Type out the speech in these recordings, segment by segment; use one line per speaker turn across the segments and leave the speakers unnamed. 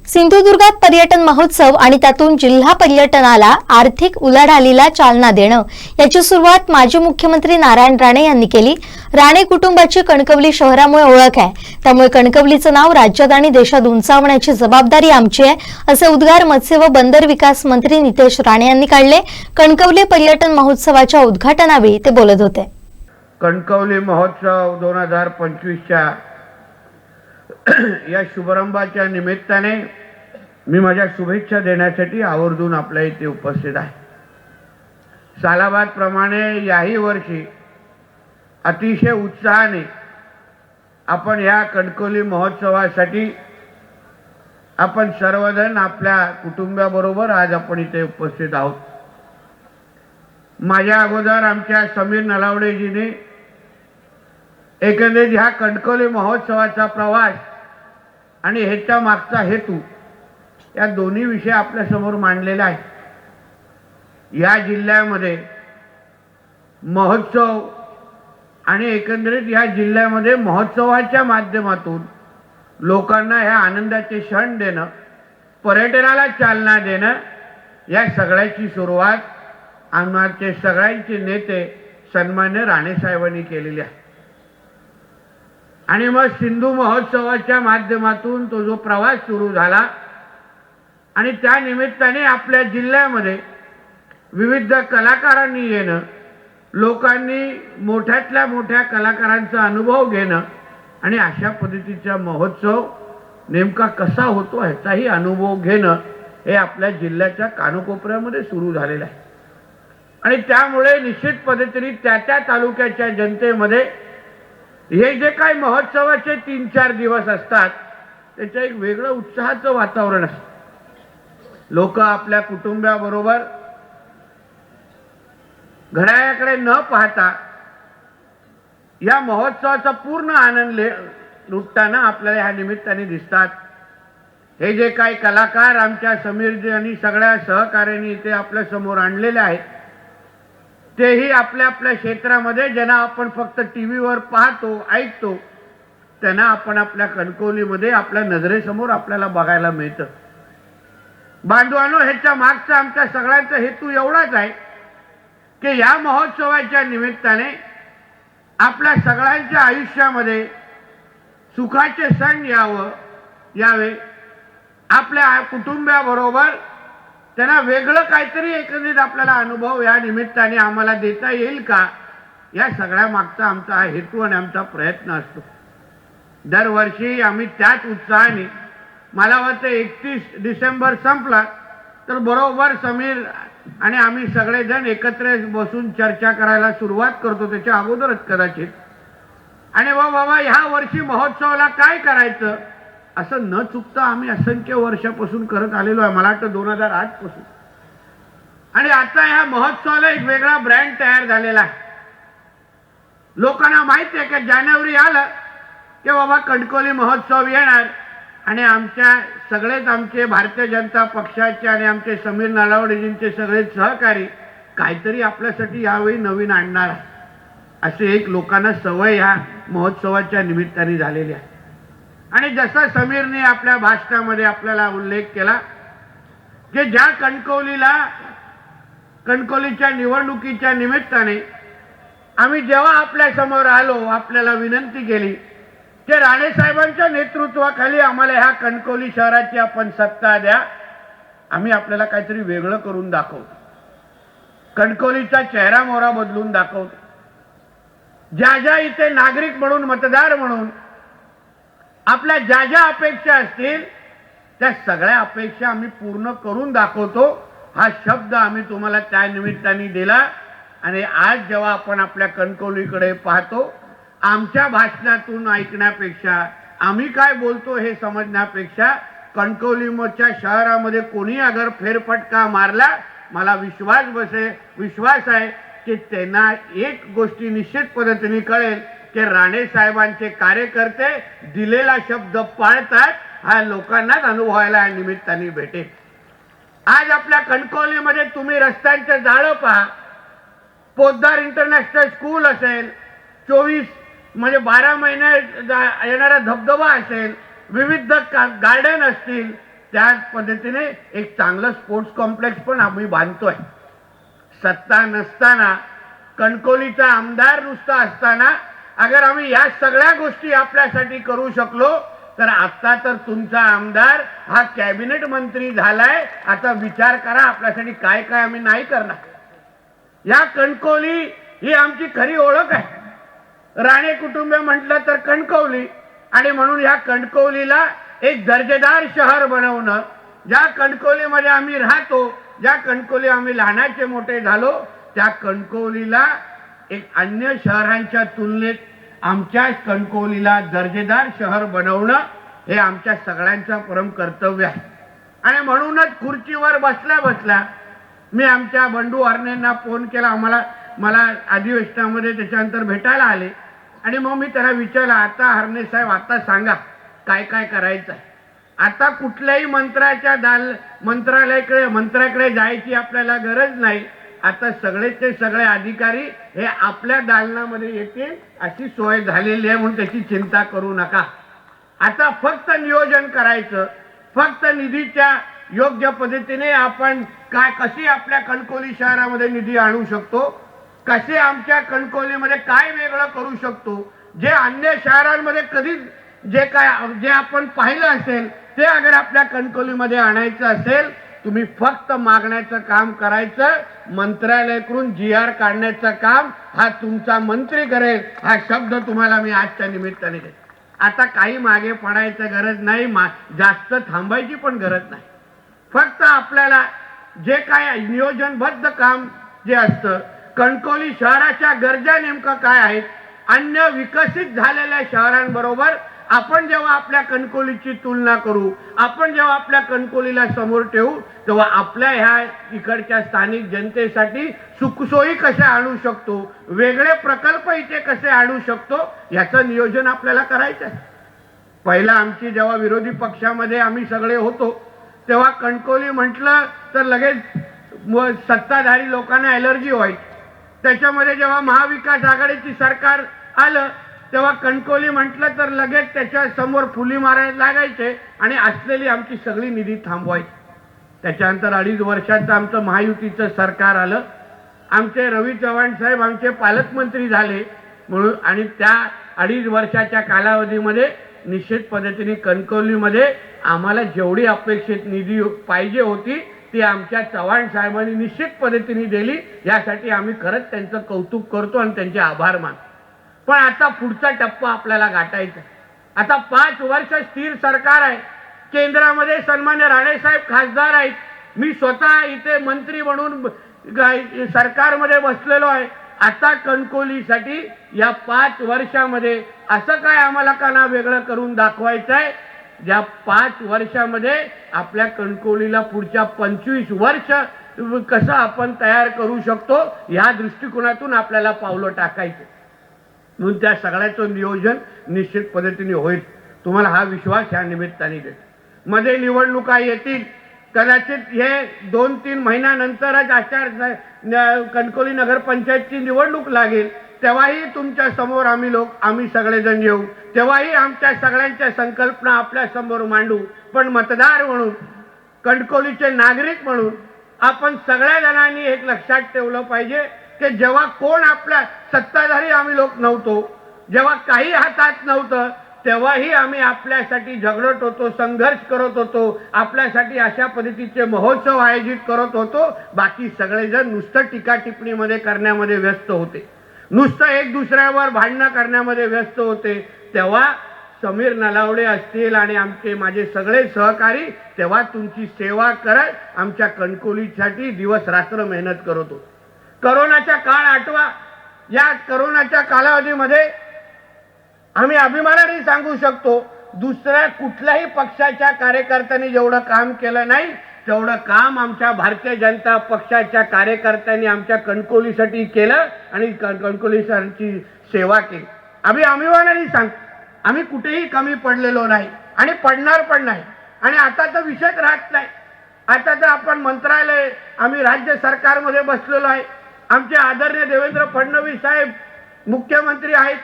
सिंधुदुर्गात पर्यटन महोत्सव आणि त्यातून जिल्हा पर्यटनाला आर्थिक उलाढालीला चालना देणं याची सुरुवात माजी मुख्यमंत्री नारायण राणे यांनी केली। राणे कुटुंबाची कणकवली शहरामुळे ओळख आहे, त्यामुळे कणकवलीचं नाव राज्यात आणि देशात उंचावण्याची जबाबदारी आमची आहे, असे उद्गार मत्स्य व बंदर विकास मंत्री नितेश राणे यांनी काढले। कणकवली पर्यटन महोत्सवाच्या उद्घाटनावेळी ते बोलत होते।
कणकवली महोत्सव 2025च्या या शुभारंभाच्या निमित्ताने मी माझ्या शुभेच्छा देण्यासाठी आवर्जून आपल्या इथे उपस्थित आहे। सालाबाद प्रमाणे याही वर्षी अतिशय उत्साहाने आपण या कणकवली महोत्सवासाठी आपण सर्वजण आपल्या कुटुंबाबरोबर आज आपण इथे उपस्थित आहोत। माझ्या अगोदर आमच्या समीर नलावडेजीने एकंदरीत ह्या कणकवली महोत्सवाचा प्रवास आणि ह्याच्या मागचा हेतू या दोन्ही विषय आपल्या समोर मांडलेला आहे। या जिल्ह्यामध्ये महोत्सव आणि एकंदरीत या जिल्ह्यामध्ये महोत्सवाच्या माध्यमातून लोकांना ह्या आनंदाचे क्षण देणं, पर्यटनाला चालना देणं, या सगळ्याची सुरुवात आमचे सगळ्यांचे नेते सन्मान्य राणे साहेबांनी केलेली आहे। आणि मग सिंधू महोत्सवाच्या माध्यमातून तो जो प्रवास सुरू झाला आणि त्या निमित्ताने आपल्या जिल्ह्यामध्ये विविध कलाकारांनी येणं, लोकांनी मोठ्यातल्या मोठ्या कलाकारांचा अनुभव घेणं आणि अशा पद्धतीचा महोत्सव नेमका कसा होतो ह्याचाही अनुभव घेणं हे आपल्या जिल्ह्याच्या कानकोपऱ्यामध्ये सुरू झालेलं आहे। आणि त्यामुळे निश्चित पद्धतीने त्या तालुक्याच्या जनतेमध्ये हे जे काही महोत्सवाचे 3-4 दिवस असतात त्याचं एक वेगळं उत्साहाचं वातावरण असतं। लोक आपल्या कुटुंबाबरोबर घड्याळाकडे न पाहता या महोत्सवाचा पूर्ण आनंद लुटताना आपल्याला ह्या निमित्ताने दिसतात। हे जे काही कलाकार आमच्या समीरजी आणि सगळ्या सहकार्याने इथे आपल्या समोर आणलेले आहेत तेही आपल्या आपल्या क्षेत्रामध्ये ज्यांना आपण फक्त टीव्हीवर पाहतो, ऐकतो, त्यांना आपण आपल्या कणकवलीमध्ये आपल्या नजरेसमोर आपल्याला बघायला मिळतं। बांधवांनो, ह्याच्या मागचा आमच्या सगळ्यांचा हेतू एवढाच आहे की या महोत्सवाच्या निमित्ताने आपल्या सगळ्यांच्या आयुष्यामध्ये सुखाचे सण यावे, आपल्या कुटुंबाबरोबर त्यांना वेगळं काहीतरी एकंदरीत आपल्याला अनुभव या निमित्ताने आम्हाला देता येईल का, या सगळ्या मागचा आमचा हा हेतू आणि आमचा प्रयत्न असतो। दरवर्षी आम्ही त्याच उत्साहाने, मला वाटतं 31 डिसेंबर संपला तर बरोबर समीर आणि आम्ही सगळेजण एकत्र बसून चर्चा करायला सुरुवात करतो, त्याच्या अगोदरच कदाचित, आणि बाबा ह्या वर्षी महोत्सवाला काय करायचं असं न चुकता आम्ही असंख्य वर्षापासून करत आलेलो आहे, मला वाटतं 2008 पासून। आणि आता ह्या महोत्सवाला एक वेगळा ब्रँड तयार झालेला आहे। लोकांना माहिती आहे की जानेवारी आलं की बाबा कणकवली महोत्सव येणार आणि सगळेच आमचे भारतीय जनता पक्षाचे आणि आमचे समीर नलावडेजींचे सगळे सहकारी काहीतरी आपल्यासाठी यावेळी नवीन आणणार आहे, असे एक लोकांना सवय ह्या महोत्सवाच्या निमित्ताने झालेली आहे। आणि जसं समीरने आपल्या भाषणामध्ये आपल्याला उल्लेख केला की ज्या कणकवलीच्या निवडणुकीच्या निमित्ताने आम्ही जेव्हा आपल्या समोर आलो, आपल्याला विनंती केली की राणे साहेबांच्या नेतृत्वाखाली आम्हाला ह्या कणकवली शहराची आपण सत्ता द्या, आम्ही आपल्याला काहीतरी वेगळं करून दाखवतो, कणकवलीचा चेहरा मोहरा बदलून दाखवतो, ज्या इथे नागरिक म्हणून, मतदार म्हणून आपल्या ज्या अपेक्षा असतील त्या सगळ्या अपेक्षा आम्ही पूर्ण करून दाखवतो, हा शब्द आम्ही तुम्हाला त्या निमित्ताने दिला। आणि आज जेव्हा आपण आपल्या कणकवलीकडे पाहतो, आमच्या भाषणातून ऐकण्यापेक्षा, आम्ही काय बोलतो हे समजण्यापेक्षा, कणकवलीच्या शहरामध्ये कोणी अगर फेरफटका मारला, मला विश्वास आहे की त्यांना एक गोष्टी निश्चित पद्धतीने कळेल की राणे साहेबांचे कार्यकर्ते दिलेला शब्द पाळतात, हा लोकांनाच अनुभवायला या निमित्ताने भेटेल। आज आपल्या कणकवलीमध्ये तुम्ही रस्त्यांचे जाळं पहा, पोद्दार इंटरनॅशनल स्कूल असेल, 24 म्हणजे 12 महिने येणारा धबधबा असेल, विविध गार्डन असतील, त्याच पद्धतीने एक चांगलं स्पोर्ट्स कॉम्प्लेक्स पण आम्ही बांधतोय. सत्ता नसताना, कणकवलीचा आमदार नुसता असताना अगर आम्ही या सगळ्या गोष्टी आपल्यासाठी करू शकलो, तर आता तर तुमचा आमदार हा कॅबिनेट मंत्री झालाय. आता विचार करा आपल्यासाठी काय काय आम्ही नाही करणार. या कणकवली ही आमची खरी ओळख आहे. राणे कुटुंब म्हटलं तर कणकवली, आणि म्हणून या कणकवलीला एक दर्जेदार शहर बनवणं, ज्या कणकवलीमध्ये आम्ही राहतो, ज्या कणकवली आम्ही लहानाचे मोठे झालो, त्या कणकवलीला एक अन्य शहरांच्या तुलनेत आमच्या कणकवलीला दर्जेदार शहर बनवणं हे आमच्या सगळ्यांचं परम कर्तव्य आहे. आणि म्हणूनच खुर्चीवर बसल्या बसल्या मी आमच्या बंडू हरणेंना फोन केला. मला अधिवेशनामध्ये त्याच्यानंतर भेटायला आले आणि मग मी त्याला विचारलं, आता हरणे साहेब आता सांगा काय काय करायचं आहे. आता कुठल्याही मंत्र्याकडे जायची आपल्याला गरज नाही. आता सगळेचे सगळे अधिकारी हे आपल्या दालनामध्ये येतील अशी सोय झालेली आहे, म्हणून त्याची चिंता करू नका. आता फक्त नियोजन करायचं, फक्त निधीच्या योग्य पद्धतीने आपण कशी आपल्या कणकवली शहरामध्ये निधी आणू शकतो, कसे आमच्या कणकवलीमध्ये काय वेगळं करू शकतो, जे अन्य शहरांमध्ये कधीच जे आपण पाहिलं असेल ते अगर आपल्या कणकवलीमध्ये आणायचं असेल, तुम्ही फक्त मागण्याचं काम करायचं. मंत्रालयाकडून GR काढण्याचं काम हा तुमचा मंत्री करेल, हा शब्द तुम्हाला मी आजच्या निमित्ताने देतो. आता काही मागे पडायचं गरज नाही, जास्त थांबायची पण गरज नाही. फक्त आपल्याला जे काय नियोजनबद्ध काम जे असतं, कणकवली शहराच्या गरजा नेमकं काय आहेत, अन्य विकसित झालेल्या शहरांबरोबर आपण जेव्हा आपल्या कणकवलीची तुलना करू, आपण जेव्हा आपल्या कणकवलीला समोर ठेवू, तेव्हा आपल्या ह्या इकडच्या स्थानिक जनतेसाठी सुखसोयी कशा आणू शकतो, वेगळे प्रकल्प इथे कसे आणू शकतो, याचं नियोजन आपल्याला करायचं आहे. पहिला आमची जेव्हा विरोधी पक्षामध्ये आम्ही सगळे होतो, तेव्हा कणकवली म्हटलं तर लगेच सत्ताधारी लोकांना ॲलर्जी व्हायची. त्याच्यामध्ये जेव्हा महाविकास आघाडीची सरकार आलं, तेव्हा कणकवली म्हटलं तर लगेच त्याच्या समोर फुली मारायला लागायचे आणि असलेली आमची सगळी निधी थांबवायची. त्याच्यानंतर 2.5 वर्षाचं आमचं महायुतीचं सरकार आलं. आमचे रवी चव्हाण साहेब आमचे पालकमंत्री झाले म्हणून, आणि त्या 2.5 वर्षाच्या कालावधीमध्ये निश्चित पद्धतीने कणकवलीमध्ये आम्हाला जेवढी अपेक्षित निधी पाहिजे होती ती आमच्या चव्हाण साहेबांनी निश्चित पद्धतीने दिली. यासाठी आम्ही खरंच त्यांचं कौतुक करतो आणि त्यांचे आभार मानतो. पण आता पुढचा टप्पा आपल्याला गाठायचा. आता 5 वर्ष स्थिर सरकार आहे. केंद्रामध्ये सन्मान्य राणे साहेब खासदार आहेत. मी स्वतः इथे मंत्री म्हणून सरकारमध्ये बसलेलो आहे. आता कणकवलीसाठी या 5 वर्षामध्ये असं काय आम्हाला काना वेगळं करून दाखवायचं आहे, ज्या 5 वर्षामध्ये आपल्या कणकवलीला पुढच्या 25 वर्ष कसं आपण तयार करू शकतो, या दृष्टिकोनातून आपल्याला पावलं टाकायचं. म्हणून त्या सगळ्याचं नियोजन निश्चित पद्धतीने होईल. तुम्हाला हा विश्वास ह्या निमित्ताने देतो. मध्ये निवडणुका येतील, कदाचित हे 2-3 महिन्यानंतरच कणकवली नगरपंचायतची निवडणूक लागेल, तेव्हाही तुमच्या समोर आम्ही सगळेजण येऊ, तेव्हाही आमच्या सगळ्यांच्या संकल्पना आपल्या समोर मांडू. पण मतदार म्हणून, कणकवलीचे नागरिक म्हणून आपण सगळ्या जणांनी एक लक्षात ठेवलं पाहिजे की जेव्हा कोण आपल्या सत्ताधारी आम्ही लोक नव्हतो, जेव्हा काही हातात नव्हतं, तेव्हाही आम्ही आपल्यासाठी झगडत होतो, संघर्ष करत होतो, आपल्यासाठी अशा पद्धतीचे महोत्सव आयोजित करत होतो. बाकी सगळेजण नुसतं टीका टिप्पणीमध्ये करण्यामध्ये व्यस्त होते, नुसतं एक दुसऱ्यावर भांडणं करण्यामध्ये व्यस्त होते. तेव्हा समीर नलावडे असतील आणि माझे सगळे सहकारी तेव्हा तुमची सेवा करत आमच्या कणकवलीसाठी दिवस रात्र मेहनत करत होतो. करोनाचा काळ आठवा. या करोनाच्या कालावधीमध्ये आम्ही अभिमानाने सांगू शकतो, दुसऱ्या कुठल्याही पक्षाच्या कार्यकर्त्यांनी जेवढं काम केलं नाही, तेवढं काम आमच्या भारतीय जनता पक्षाच्या कार्यकर्त्यांनी आमच्या कणकवलीसाठी केलं आणि कणकवलीची सेवा केली. आम्ही अभिमानाने सांगतो, आम्ही कुठेही कमी पडलेलो नाही आणि पडणार पण नाही. आणि आता तर विषयच राहत नाही. आता तर आपण मंत्रालय, आम्ही राज्य सरकारमध्ये बसलेलो आहे. आमचे आदरणीय देवेंद्र फडणवीस साहेब मुख्यमंत्री आहेत.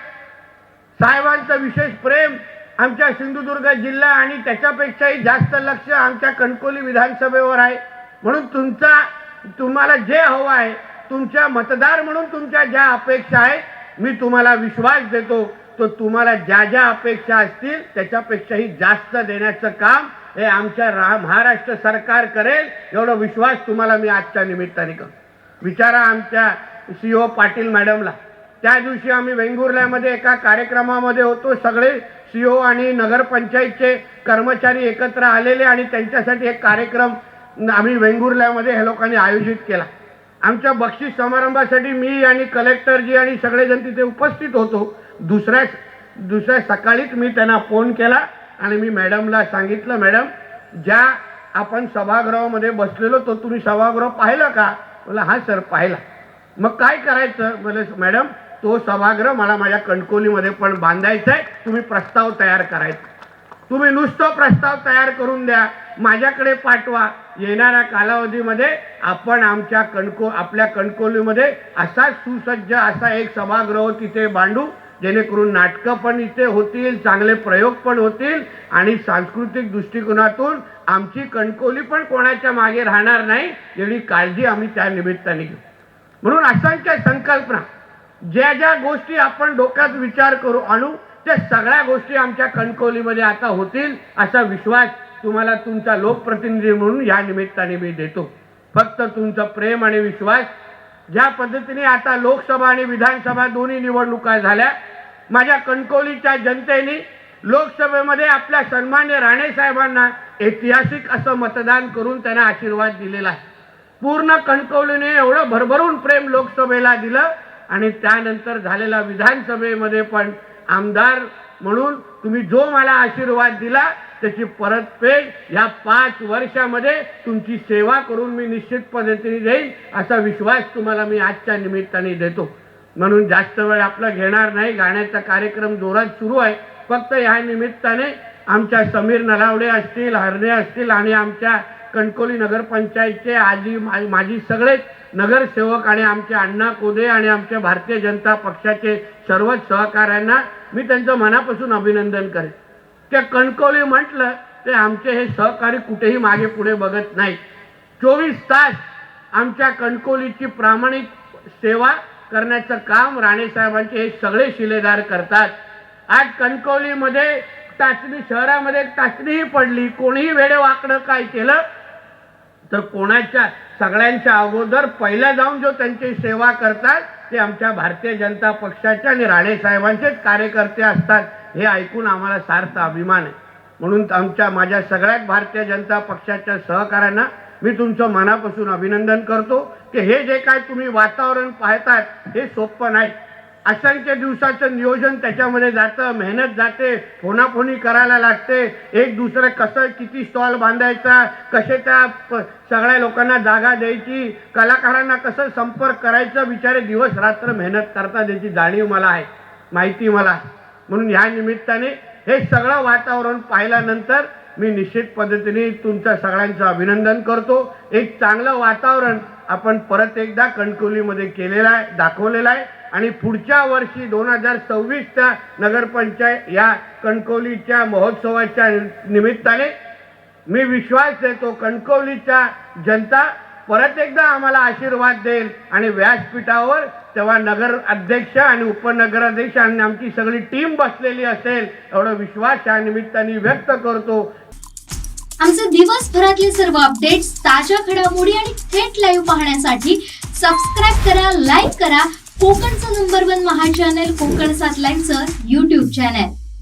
साहेबांचं विशेष प्रेम आमच्या सिंधुदुर्ग जिल्हा आणि त्याच्यापेक्षाही जास्त लक्ष आमच्या कणकवली विधानसभेवर आहे. म्हणून तुम्हाला जे हवं आहे, तुमच्या मतदार म्हणून तुमच्या ज्या अपेक्षा आहेत, मी तुम्हाला विश्वास देतो तो तुम्हाला ज्या ज्या अपेक्षा असतील त्याच्यापेक्षाही जास्त देण्याचं काम हे आमच्या महाराष्ट्र सरकार करेल, एवढा विश्वास तुम्हाला मी आजच्या निमित्ताने करतो. विचारा आमच्या CO पाटील मॅडमला. त्या दिवशी आम्ही वेंगुर्ल्यामध्ये एका कार्यक्रमामध्ये होतो. सगळे CO आणि नगरपंचायतचे कर्मचारी एकत्र आलेले आणि त्यांच्यासाठी एक कार्यक्रम आम्ही वेंगुर्ल्यामध्ये ह्या लोकांनी आयोजित केला. आमच्या बक्षीस समारंभासाठी मी आणि कलेक्टरजी आणि सगळेजण तिथे उपस्थित होतो. दुसऱ्या सकाळीच मी त्यांना फोन केला आणि मी मॅडमला सांगितलं, मॅडम ज्या आपण सभागृहामध्ये बसलेलो तो तुम्ही सभागृह पाहिलं का? बोला हां सर पाहिला. मग काय करायचं? बोले मॅडम तो सभागृह मला माझ्या कणकवलीमध्ये पण बांधायचा आहे, तुम्ही प्रस्ताव तयार करायचा. तुम्ही नुसतं प्रस्ताव तयार करून द्या, माझ्याकडे पाठवा. येणाऱ्या कालावधीमध्ये आपण आपल्या कणकवलीमध्ये असा सुसज्ज असा एक सभागृह तिथे बांधू, जेणेकरून नाटकं पण इथे होतील, चांगले प्रयोग पण होतील आणि सांस्कृतिक दृष्टिकोनातून आमची कणकवली पण कोणाच्या मागे राहणार नाही, एवढी काळजी आम्ही त्या निमित्ताने घेऊ. म्हणून असंख्य संकल्पना, ज्या ज्या गोष्टी आपण डोक्यात विचार करू आणू, त्या सगळ्या गोष्टी आमच्या कणकवलीमध्ये आता होतील असा विश्वास तुम्हाला तुमचा लोकप्रतिनिधी म्हणून या निमित्ताने मी देतो. फक्त तुमचं प्रेम आणि विश्वास. ज्या पद्धतीने आता लोकसभा आणि विधानसभा दोन्ही निवडणुका झाल्या, माझ्या कणकवलीच्या जनतेने लोकसभेमध्ये आपल्या सन्मान्य राणे साहेबांना ऐतिहासिक असं मतदान करून त्यांना आशीर्वाद दिलेला आहे. पूर्ण कणकवलीने एवढं भरभरून प्रेम लोकसभेला दिलं आणि त्यानंतर झालेल्या विधानसभेमध्ये पण आमदार म्हणून तुम्ही जो मला आशीर्वाद दिला त्याची परतफेड या 5 वर्षामध्ये तुमची सेवा करून मी निश्चित पद्धतीने देईन असा विश्वास तुम्हाला मी आजच्या निमित्ताने देतो. म्हणून जास्त वेळ आपला घेणार नाही. गाण्याचा कार्यक्रम जोरात सुरू आहे. फक्त या निमित्ताने आमच्या समीर नलावडे असतील, हरणे असतील आणि आमच्या कणकवली नगरपंचायतचे आजी माजी सगळेच नगरसेवक आणि आमचे अण्णा कोदे आणि आमच्या भारतीय जनता पक्षाचे सर्वच सहकाऱ्यांना मी त्यांचं मनापासून अभिनंदन करेन. ते कणकवली म्हटलं ते आमचे हे सहकारी कुठेही मागे पुढे बघत नाहीत. 24 तास आमच्या कणकवलीची प्रामाणिक सेवा करण्याचं काम राणेसाहेबांचे हे सगळे शिलेदार करतात. आज कणकवलीमध्ये शहरामध्ये टाचणीही पडली, कोणीही वेडेवाकडं काय केलं तर सगळ्यांच्या अगोदर पहिला जाऊन जो त्यांची सेवा करतात ते आमच्या भारतीय जनता पक्षाचे आणि राणेसाहेबांचेच कार्यकर्ते असतात. हे ऐकून आम्हाला सार्थ अभिमान आहे. म्हणून माझ्या सगळ्यात भारतीय जनता पक्षाच्या सहकाऱ्यांना मी तुमचं मनापासून अभिनंदन करतो की हे जे काय तुम्ही वातावरण पाहतात हे सोपं नाही. असंख्य दिवसाचं नियोजन त्याच्यामध्ये जातं, मेहनत जाते, फोनाफोनी करायला लागते. एक दुसरं कसं किती स्टॉल बांधायचा, कसे त्या सगळ्या लोकांना जागा द्यायची, कलाकारांना कसं संपर्क करायचं, बिचारे दिवस रात्र मेहनत करतात याची जाणीव मला आहे, माहिती मला आहे. म्हणून ह्या निमित्ताने हे सगळं वातावरण पाहिल्यानंतर मी निश्चित पद्धतीने तुमच्या सगळ्यांचं अभिनंदन करतो. एक चांगलं वातावरण आपण परत एकदा कणकवलीमध्ये केलेलं आहे, दाखवलेलं आहे आणि पुढच्या वर्षी 2026च्या नगरपंचायत या कणकवलीच्या महोत्सवाच्या निमित्ताने मी विश्वास देतो कणकवलीच्या जनता परत एकदा आम्हाला आशीर्वाद देईल आणि व्यासपीठावर तेव्हा नगर अध्यक्ष आणि उपनगराध्यक्ष आणि आमची सगळी टीम बसलेली असेल एवढा विश्वास या निमित्ताने व्यक्त करतो.
आमचे दिवसभरातले सर्व अपडेट्स, ताज्या घडामोडी आणि थेट लाईव्ह पाहण्यासाठी सबस्क्राईब करा, लाईक करा कोकणचं नंबर 1 महा चॅनल कोकण 7 लाईव्हचं YouTube चॅनल.